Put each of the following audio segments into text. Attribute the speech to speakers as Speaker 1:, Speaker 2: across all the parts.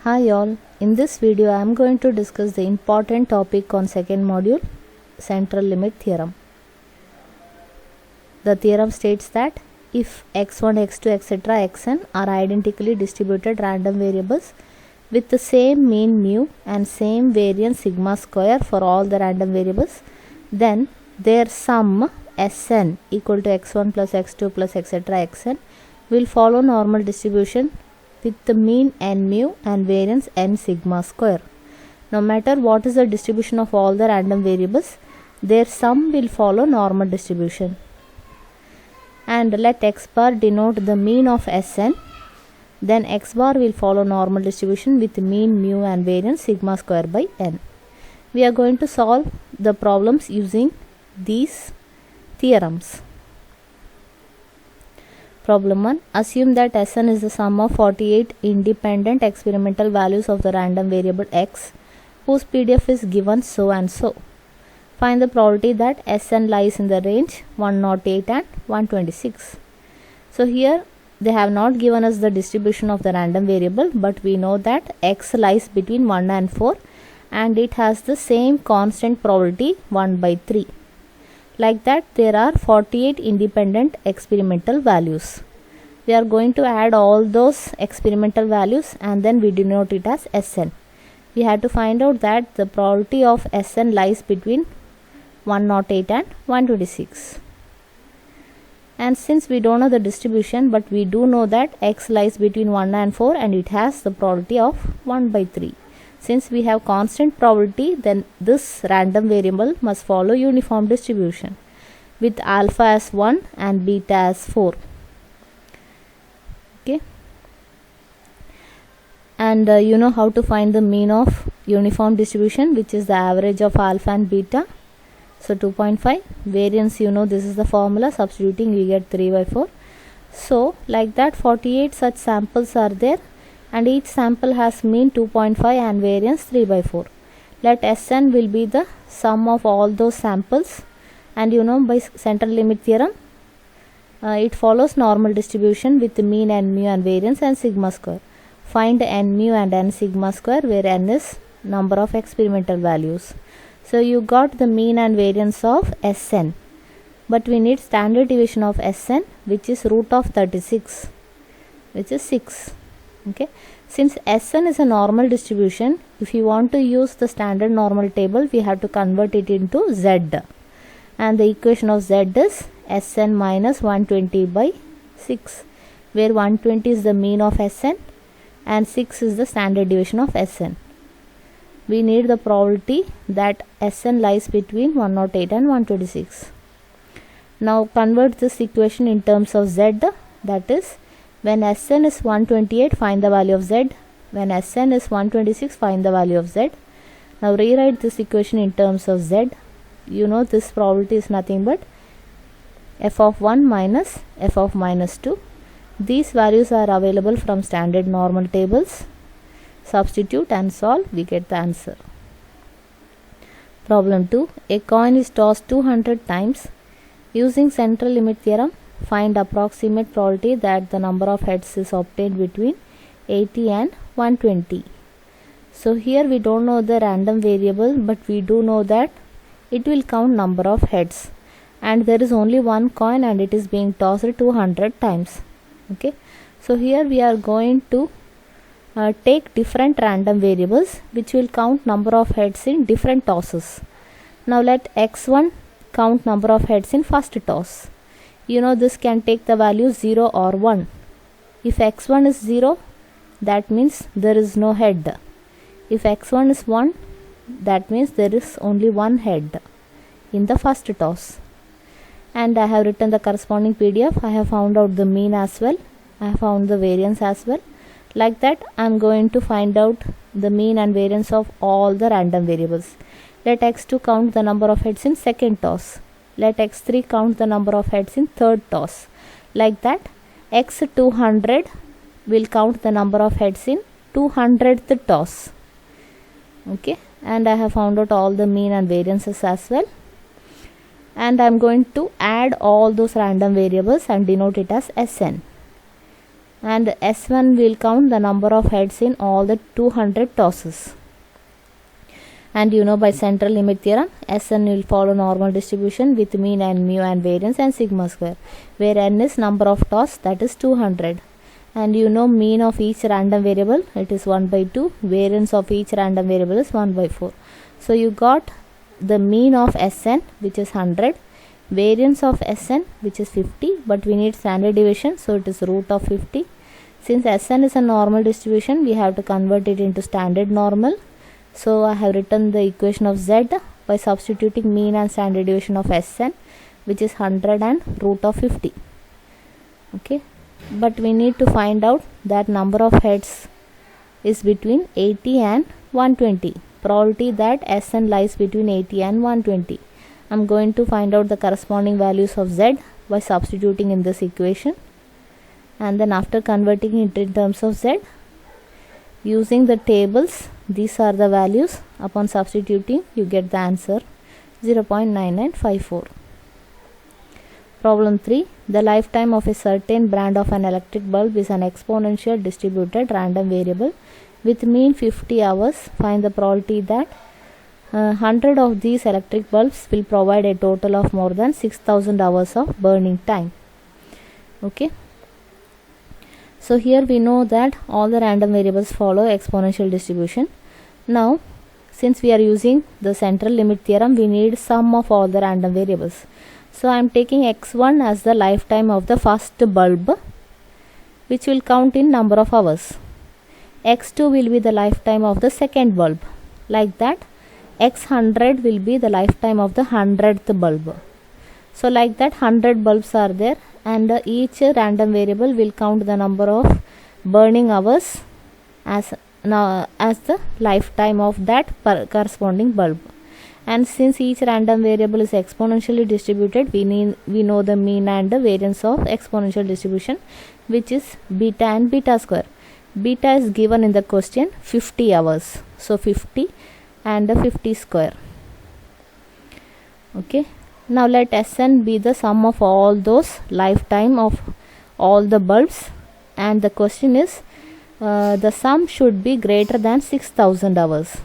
Speaker 1: Hi all, in this video I am going to discuss the important topic on second module, central limit theorem. The theorem states that if x1, x2, etc. xn are identically distributed random variables with the same mean mu and same variance sigma square for all the random variables, then their sum Sn equal to x1 plus x2 plus etc. xn will follow normal distribution with the mean n mu and variance n sigma square. No matter what is the distribution of all the random variables, their sum will follow normal distribution. And let x bar denote the mean of Sn, then x bar will follow normal distribution with mean mu and variance sigma square by n. We are going to solve the problems using these theorems. Problem 1. Assume that Sn is the sum of 48 independent experimental values of the random variable x, whose PDF is given so and so. Find the probability that Sn lies in the range 108 and 126. So here they have not given us the distribution of the random variable, but we know that x lies between 1 and 4 and it has the same constant probability 1 by 3. Like that, there are 48 independent experimental values. We are going to add all those experimental values and then we denote it as Sn. We have to find out that the probability of Sn lies between 108 and 126. And since we don't know the distribution, but we do know that x lies between 1 and 4 and it has the probability of 1 by 3. Since we have constant probability, then this random variable must follow uniform distribution with alpha as 1 and beta as 4. Okay. And you know how to find the mean of uniform distribution, which is the average of alpha and beta. So 2.5. Variance, you know, this is the formula. Substituting, we get 3 by 4. So like that, 48 such samples are there, and each sample has mean 2.5 and variance 3 by 4. Let Sn will be the sum of all those samples, and you know, by central limit theorem it follows normal distribution with the mean n mu and variance and sigma square. Find n mu and n sigma square, where n is number of experimental values. So you got the mean and variance of Sn, but we need standard deviation of Sn, which is root of 36, which is 6. Okay, since Sn is a normal distribution, if you want to use the standard normal table, we have to convert it into Z, and the equation of Z is Sn minus 120 by 6, where 120 is the mean of Sn and 6 is the standard deviation of Sn. We need the probability that Sn lies between 108 and 126. Now convert this equation in terms of Z, that is, when Sn is 128, find the value of Z. When Sn is 126, find the value of Z. Now rewrite this equation in terms of Z. You know, this probability is nothing but f of 1 minus f of minus 2. These values are available from standard normal tables. Substitute and solve, we get the answer. Problem 2. A coin is tossed 200 times. Using central limit theorem, find approximate probability that the number of heads is obtained between 80 and 120. So here we don't know the random variable, but we do know that it will count number of heads, and there is only one coin and it is being tossed 200 times. Okay, so here we are going to take different random variables which will count number of heads in different tosses. Now let x1 count number of heads in first toss. You know, this can take the value 0 or 1. If x1 is 0, that means there is no head. If x1 is 1, that means there is only one head in the first toss. And I have written the corresponding PDF. I have found out the mean as well. I have found the variance as well. Like that, I am going to find out the mean and variance of all the random variables. Let x2 count the number of heads in second toss. Let x3 count the number of heads in third toss. Like that, x200 will count the number of heads in 200th toss. Okay, and I have found out all the mean and variances as well. And I am going to add all those random variables and denote it as Sn. and S1 will count the number of heads in all the 200 tosses. And you know, by central limit theorem, Sn will follow normal distribution with mean and mu and variance and sigma square, where n is number of toss, that is 200. And you know, mean of each random variable, it is 1 by 2, variance of each random variable is 1 by 4. So you got the mean of Sn, which is 100, variance of Sn, which is 50, but we need standard deviation, so it is root of 50. Since Sn is a normal distribution, we have to convert it into standard normal. So I have written the equation of Z by substituting mean and standard deviation of Sn, which is 100 and root of 50. Okay, but we need to find out that number of heads is between 80 and 120. Probability that Sn lies between 80 and 120. I am going to find out the corresponding values of Z by substituting in this equation, and then after converting it in terms of Z, using the tables, these are the values. Upon substituting, you get the answer 0.9954. Problem 3. The lifetime of a certain brand of an electric bulb is an exponential distributed random variable with mean 50 hours. Find the probability that 100 of these electric bulbs will provide a total of more than 6000 hours of burning time. Okay. So here we know that all the random variables follow exponential distribution. Now, since we are using the central limit theorem, we need sum of all the random variables. So I am taking x1 as the lifetime of the first bulb, which will count in number of hours. x2 will be the lifetime of the second bulb. Like that, x100 will be the lifetime of the 100th bulb. So like that, 100 bulbs are there, and each random variable will count the number of burning hours as the lifetime of that corresponding bulb. And since each random variable is exponentially distributed, we know the mean and the variance of exponential distribution, which is beta and beta square. Beta is given in the question 50 hours, so 50 and 50 square. Okay. Now let Sn be the sum of all those lifetime of all the bulbs, and the question is the sum should be greater than 6000 hours.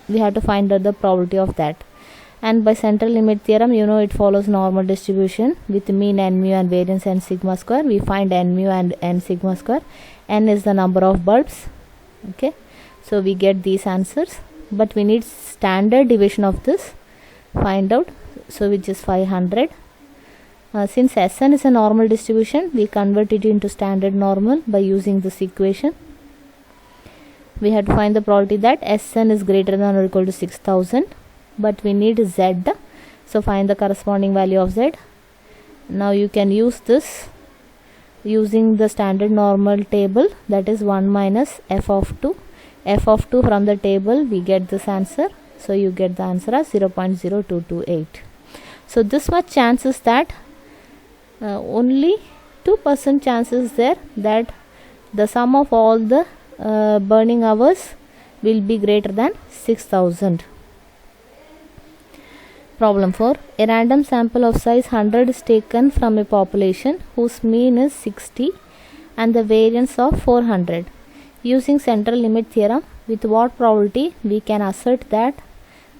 Speaker 1: We have to find out the probability of that. And by central limit theorem, you know, it follows normal distribution with mean n mu and variance n sigma square. We find n mu and n sigma square. N is the number of bulbs. Okay, so we get these answers, but we need standard deviation of this. Find out. So which is 500. Since Sn is a normal distribution, we convert it into standard normal by using this equation. We have to find the probability that Sn is greater than or equal to 6000, but we need Z. So find the corresponding value of Z. Now you can use this using the standard normal table, that is 1 minus f of 2. F of 2 from the table, we get this answer. So you get the answer as 0.0228. So this much chances that only 2% chances there that the sum of all the burning hours will be greater than 6000. Problem 4. A random sample of size 100 is taken from a population whose mean is 60 and the variance of 400. Using central limit theorem, with what probability we can assert that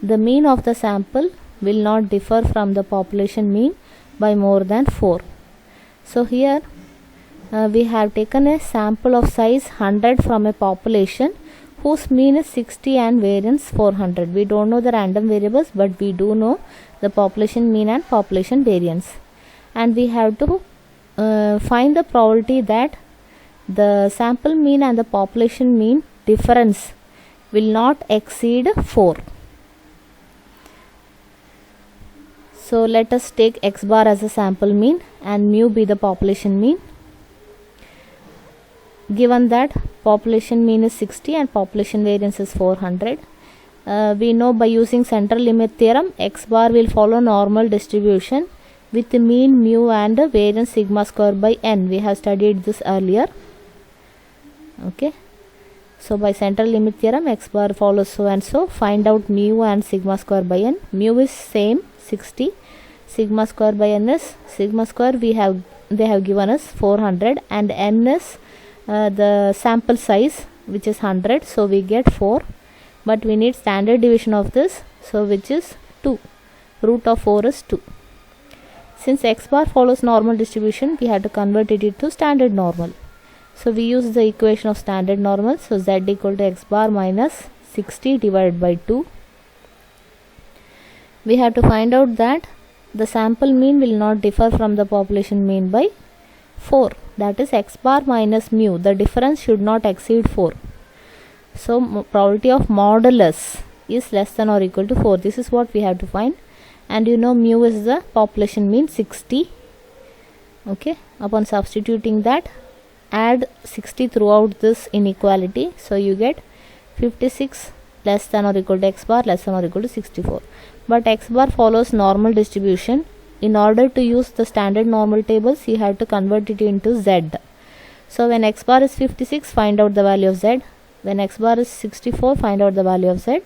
Speaker 1: the mean of the sample will not differ from the population mean by more than 4. So here we have taken a sample of size 100 from a population whose mean is 60 and variance 400. We don't know the random variables, but we do know the population mean and population variance, and we have to find the probability that the sample mean and the population mean difference will not exceed 4. So let us take x bar as a sample mean and mu be the population mean. Given that population mean is 60 and population variance is 400, we know by using central limit theorem, x bar will follow normal distribution with the mean mu and the variance sigma square by n. We have studied this earlier. Okay. So by central limit theorem, x bar follows so and so. Find out mu and sigma square by n. Mu is same 60. Sigma square by n is sigma square. They have given us 400, and n is the sample size, which is 100, so we get 4, but we need standard deviation of this, so which is 2. Root of 4 is 2. Since x bar follows normal distribution, we have to convert it to standard normal. So we use the equation of standard normal. So z equal to x bar minus 60 divided by 2. We have to find out that the sample mean will not differ from the population mean by 4. That is x bar minus mu. The difference should not exceed 4. So probability of modulus is less than or equal to 4. This is what we have to find. And you know mu is the population mean 60. Okay, upon substituting that, add 60 throughout this inequality, so you get 56 less than or equal to x bar less than or equal to 64. But x bar follows normal distribution. In order to use the standard normal tables, you have to convert it into z. So when x bar is 56, find out the value of z. When x bar is 64, find out the value of z.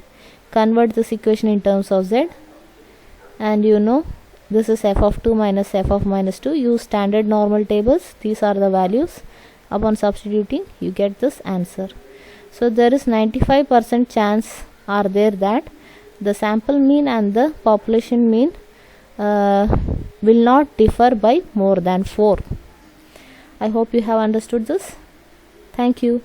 Speaker 1: Convert this equation in terms of z. And you know this is f of 2 minus f of minus 2. Use standard normal tables. These are the values. Upon substituting, you get this answer. So there is 95% chance are there that the sample mean and the population mean will not differ by more than 4. I hope you have understood this. Thank you.